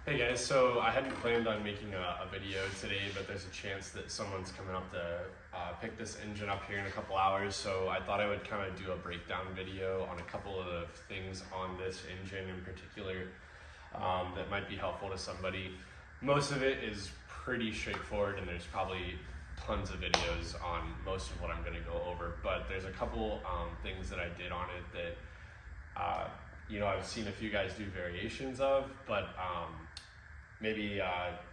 Hey guys, so I hadn't planned on making a video today, but there's a chance that someone's coming up to pick this engine up here in a couple hours, so I thought I would kind of do a breakdown video on a couple of the things on this engine in particular that might be helpful to somebody. Most of it is pretty straightforward, and there's probably tons of videos on most of what I'm going to go over, but there's a couple things that I did on it that I've seen a few guys do variations of, but maybe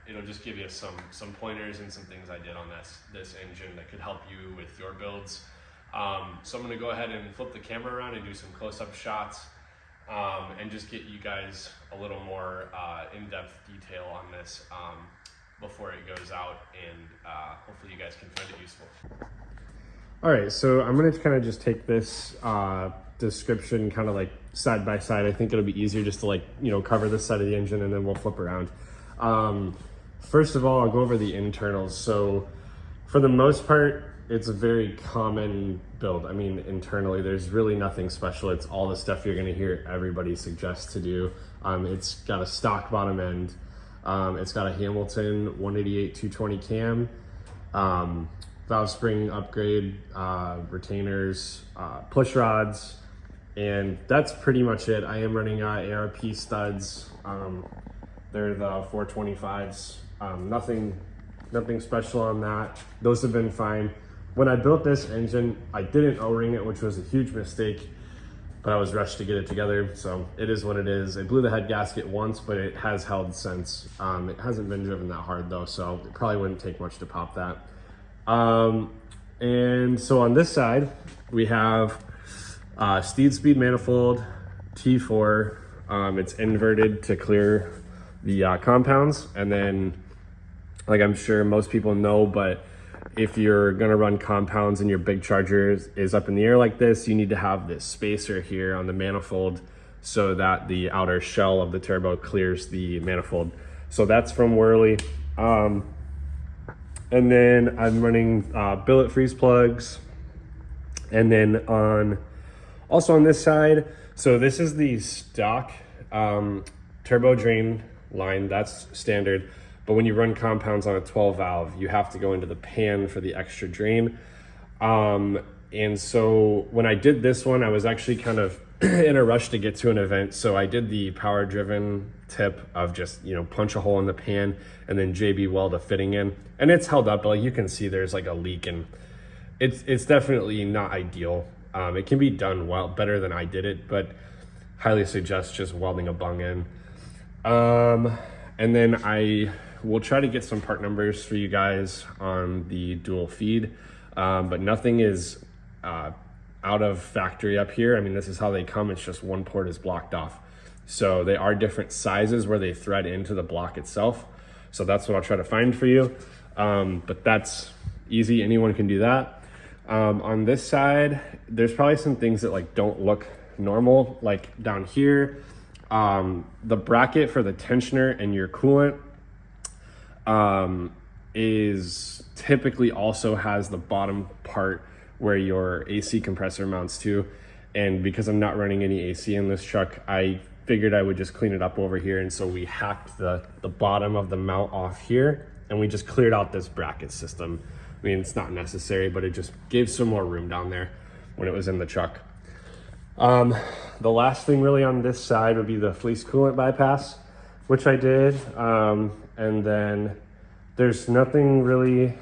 it'll just give you some pointers and some things I did on this engine that could help you with your builds. So I'm going to go ahead and flip the camera around and do some close-up shots and just get you guys a little more in-depth detail on this before it goes out, and hopefully you guys can find it useful. All right, so I'm gonna kind of just take this description kind of like side by side. I think it'll be easier just to cover this side of the engine, and then we'll flip around. First of all, I'll go over the internals. So for the most part, it's a very common build. I mean, internally, there's really nothing special. It's all the stuff you're gonna hear everybody suggest to do. It's got a stock bottom end. It's got a Hamilton 188 220 cam, valve spring upgrade, retainers, push rods, and that's pretty much it. I am running ARP studs. They're the 425s. Nothing special on that. Those have been fine. When I built this engine, I didn't O-ring it, which was a huge mistake, but I was rushed to get it together, so it is what it is. I blew the head gasket once, but it has held since. It hasn't been driven that hard though, so it probably wouldn't take much to pop that. And so on this side, we have Steed Speed manifold, T4. It's inverted to clear the compounds. And then, like I'm sure most people know, but if you're gonna run compounds and your big charger is up in the air like this, you need to have this spacer here on the manifold so that the outer shell of the turbo clears the manifold. So that's from Whirly. And then I'm running billet freeze plugs. And then also on this side, so this is the stock turbo drain line, that's standard. But when you run compounds on a 12 valve, you have to go into the pan for the extra drain. And so when I did this one, I was actually kind of in a rush to get to an event. So I did the power driven tip of just, punch a hole in the pan and then JB weld a fitting in. And it's held up, but like you can see there's like a leak, and it's definitely not ideal. It can be done well, better than I did it, but highly suggest just welding a bung in. And then I will try to get some part numbers for you guys on the dual feed, but nothing is out of factory up here. I mean, this is how they come. It's just one port is blocked off. So they are different sizes where they thread into the block itself. So that's what I'll try to find for you. But that's easy. Anyone can do that. On this side, there's probably some things that don't look normal, like down here. The bracket for the tensioner and your coolant is typically also has the bottom part where your AC compressor mounts to. And because I'm not running any AC in this truck, I figured I would just clean it up over here. And so we hacked the bottom of the mount off here, and we just cleared out this bracket system. I mean, it's not necessary, but it just gave some more room down there when it was in the truck. The last thing really on this side would be the fleece coolant bypass, which I did. And then there's nothing really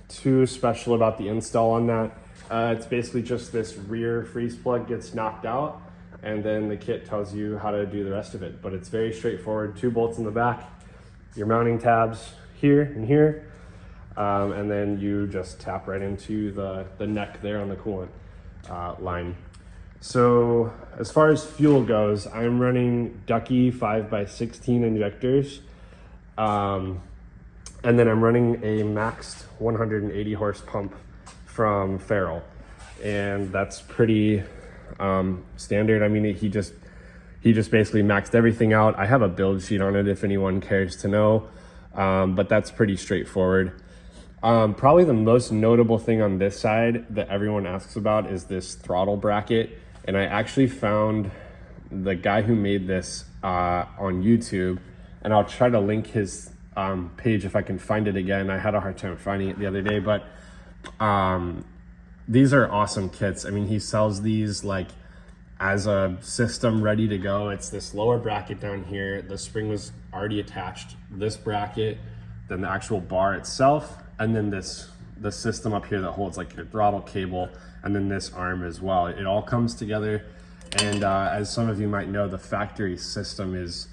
too special about the install on that. It's basically just this rear freeze plug gets knocked out, and then the kit tells you how to do the rest of it. But it's very straightforward. 2 bolts in the back, your mounting tabs here and here, and then you just tap right into the neck there on the coolant line. So as far as fuel goes, I'm running Ducky 5x16 injectors. And then I'm running a maxed 180 horse pump from Farrell. And that's pretty standard. I mean, he just basically maxed everything out. I have a build sheet on it if anyone cares to know, but that's pretty straightforward. Probably the most notable thing on this side that everyone asks about is this throttle bracket. And I actually found the guy who made this on YouTube and I'll try to link his page if I can find it again. I had a hard time finding it the other day, but these are awesome kits. I mean, he sells these like as a system ready to go. It's this lower bracket down here. The spring was already attached, this bracket, then the actual bar itself, and then the system up here that holds like your throttle cable, and then this arm as well. It all comes together. And as some of you might know, the factory system is,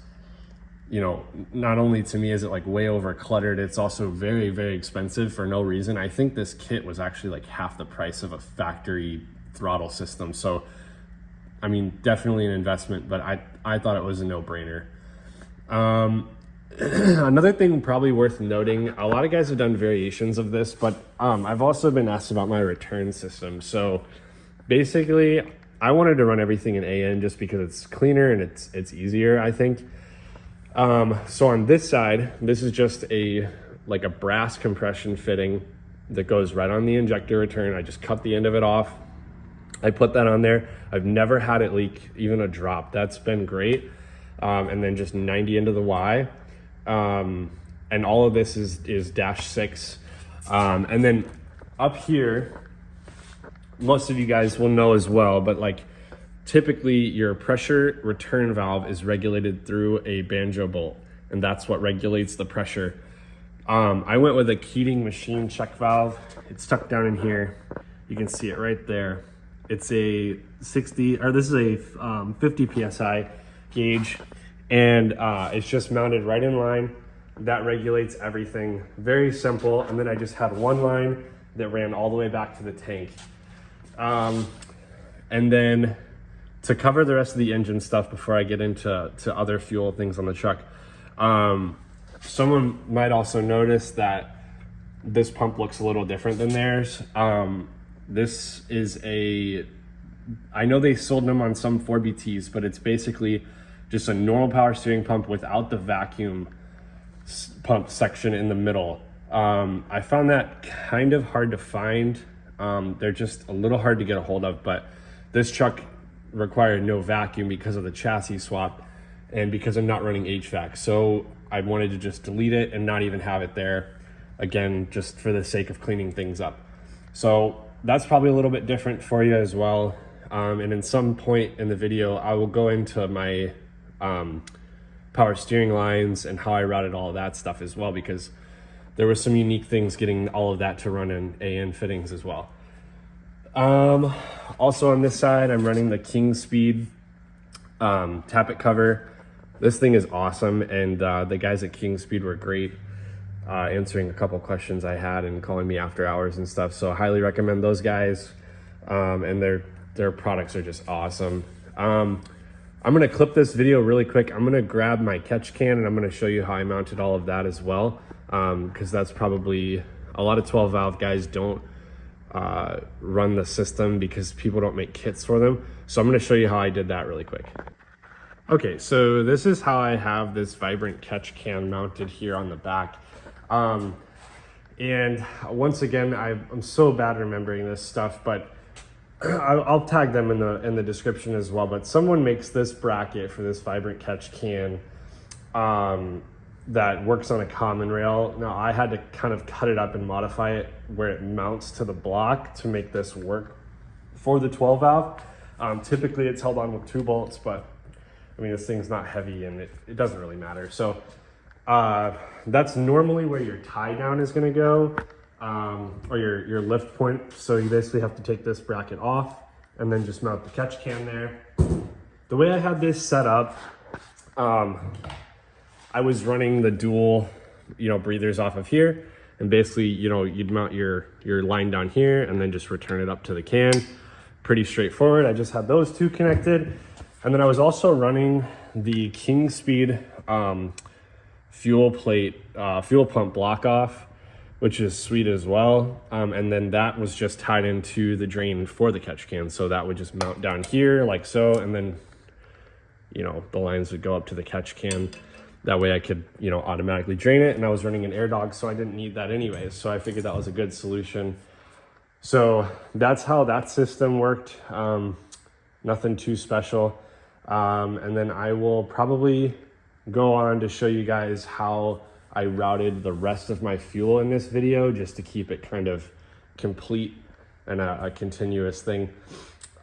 you know, not only to me is it like way over cluttered, it's also very, very expensive for no reason. I think this kit was actually like half the price of a factory throttle system. So, I mean, definitely an investment, but I thought it was a no-brainer. Another thing probably worth noting, a lot of guys have done variations of this, but I've also been asked about my return system. So basically, I wanted to run everything in AN just because it's cleaner and it's easier, I think. So on this side, this is just like a brass compression fitting that goes right on the injector return. I just cut the end of it off. I put that on there. I've never had it leak even a drop. That's been great. And then just 90 into the Y. And all of this is -6. And then up here, most of you guys will know as well, but like typically your pressure return valve is regulated through a banjo bolt, and that's what regulates the pressure. I went with a Keating machine check valve. It's tucked down in here. You can see it right there. It's a 50 PSI gauge, and it's just mounted right in line. That regulates everything. Very simple. And then I just had one line that ran all the way back to the tank. And then to cover the rest of the engine stuff before I get into other fuel things on the truck, someone might also notice that this pump looks a little different than theirs. This is I know they sold them on some 4BTs, but it's basically just a normal power steering pump without the vacuum pump section in the middle. I found that kind of hard to find. They're just a little hard to get a hold of, but this truck required no vacuum because of the chassis swap and because I'm not running HVAC. So I wanted to just delete it and not even have it there again, just for the sake of cleaning things up. So that's probably a little bit different for you as well. And in some point in the video, I will go into my power steering lines and how I routed all of that stuff as well, because there were some unique things getting all of that to run in AN fittings as well. Also on this side, I'm running the King Speed tappet cover. This thing is awesome, and the guys at King Speed were great answering a couple questions I had and calling me after hours and stuff. So I highly recommend those guys, and their products are just awesome. I'm gonna clip this video really quick. I'm gonna grab my catch can and I'm gonna show you how I mounted all of that as well, because that's probably a lot of 12 valve guys don't run the system because people don't make kits for them. So I'm gonna show you how I did that really quick. Okay, so this is how I have this Vibrant catch can mounted here on the back. And once again, I'm so bad remembering this stuff, but I'll tag them in the description as well. But someone makes this bracket for this Vibrant catch can that works on a common rail. Now I had to kind of cut it up and modify it where it mounts to the block to make this work for the 12 valve. Typically it's held on with 2 bolts, but I mean, this thing's not heavy and it doesn't really matter. So that's normally where your tie down is gonna go, or your lift point. So you basically have to take this bracket off and then just mount the catch can there. The way I had this set up, I was running the dual, breathers off of here, and basically, you'd mount your line down here and then just return it up to the can. Pretty straightforward. I just had those 2 connected. And then I was also running the King Speed fuel pump block off, which is sweet as well. And then that was just tied into the drain for the catch can. So that would just mount down here like so. And then, the lines would go up to the catch can. That way I could, automatically drain it. And I was running an air dog, so I didn't need that anyways. So I figured that was a good solution. So that's how that system worked. Nothing too special. And then I will probably go on to show you guys how I routed the rest of my fuel in this video, just to keep it kind of complete and a continuous thing.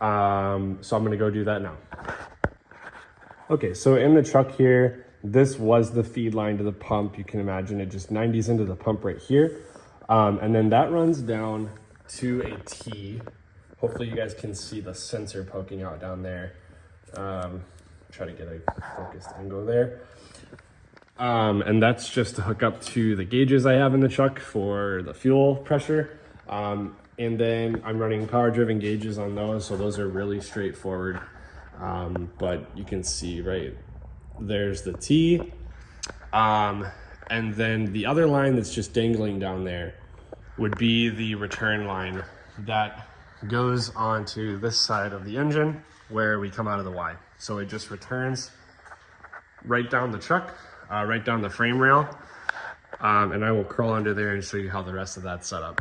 So I'm gonna go do that now. Okay, so in the truck here, this was the feed line to the pump. You can imagine it just 90s into the pump right here. And then that runs down to a T. Hopefully you guys can see the sensor poking out down there. Try to get a focused angle there. And that's just to hook up to the gauges I have in the truck for the fuel pressure. And then I'm running power driven gauges on those. So those are really straightforward. But you can see right there's the T. And then the other line that's just dangling down there would be the return line that goes onto this side of the engine where we come out of the Y. So it just returns right down the truck, right down the frame rail. And I will crawl under there and show you how the rest of that's set up.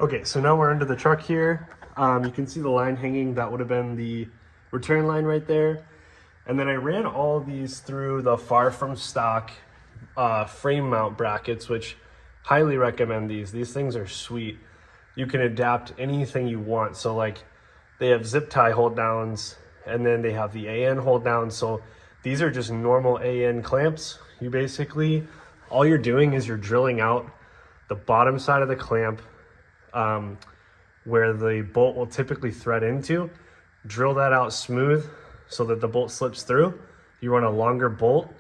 Okay, so now we're under the truck here. You can see the line hanging. That would have been the return line right there. And then I ran all these through the far from stock frame mount brackets, which highly recommend these. These things are sweet. You can adapt anything you want. So like they have zip tie hold downs, and then they have the AN hold down. So these are just normal AN clamps. You basically, all you're doing is you're drilling out the bottom side of the clamp where the bolt will typically thread into. Drill that out smooth so that the bolt slips through. You run a longer bolt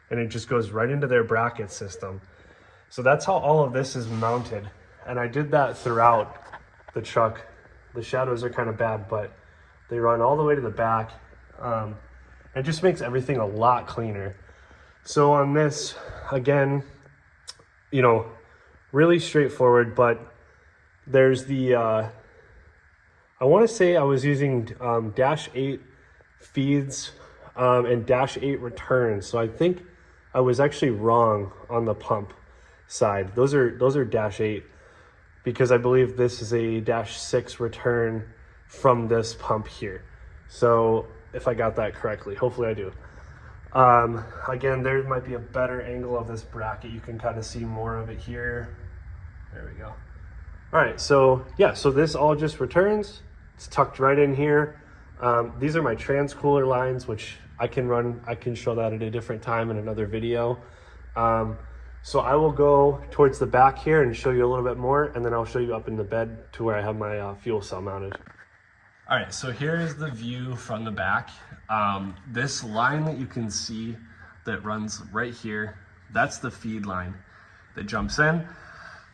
and it just goes right into their bracket system. So that's how all of this is mounted. And I did that throughout the truck. The shadows are kind of bad, but they run all the way to the back. It just makes everything a lot cleaner. So on this, again, you know, really straightforward, but there's the, I want to say I was using -8 feeds and -8 returns. So I think I was actually wrong on the pump side. Those are -8 because I believe this is a -6 return from this pump here. So if I got that correctly, hopefully I do. Again, there might be a better angle of this bracket. You can kind of see more of it here. There we go. All right, so yeah, so this all just returns. It's tucked right in here. These are my transcooler lines, which I can show that at a different time in another video. So I will go towards the back here and show you a little bit more, and then I'll show you up in the bed to where I have my fuel cell mounted. All right, so here is the view from the back. This line that you can see that runs right here, that's the feed line that jumps in.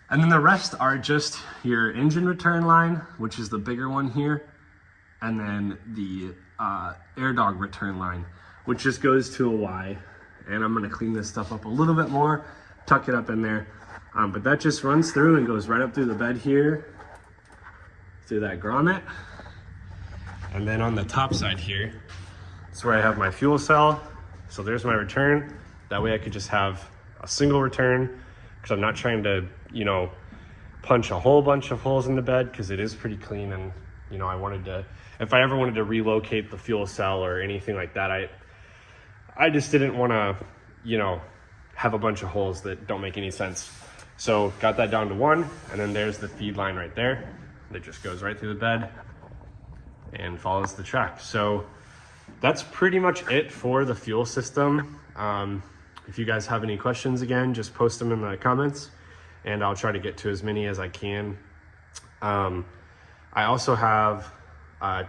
And then the rest are just your engine return line, which is the bigger one here. And then the air dog return line, which just goes to a Y. And I'm gonna clean this stuff up a little bit more, tuck it up in there. But that just runs through and goes right up through the bed here, through that grommet. And then on the top side here, it's where I have my fuel cell. So there's my return. That way I could just have a single return, because I'm not trying to, you know, punch a whole bunch of holes in the bed, because it is pretty clean. And, you know, I wanted to, if I ever wanted to relocate the fuel cell or anything like that, I just didn't want to, you know, have a bunch of holes that don't make any sense. So got that down to 1, and then there's the feed line right there that just goes right through the bed and follows the track. So that's pretty much it for the fuel system. If you guys have any questions, again, just post them in the comments and I'll try to get to as many as I can. I also have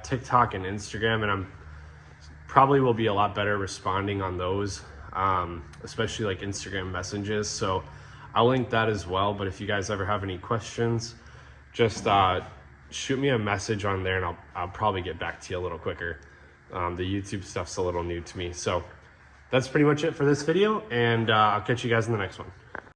TikTok and Instagram, and I'm probably will be a lot better responding on those, especially like Instagram messages. So I'll link that as well. But if you guys ever have any questions, just shoot me a message on there and I'll probably get back to you a little quicker. The YouTube stuff's a little new to me. So that's pretty much it for this video, and I'll catch you guys in the next one.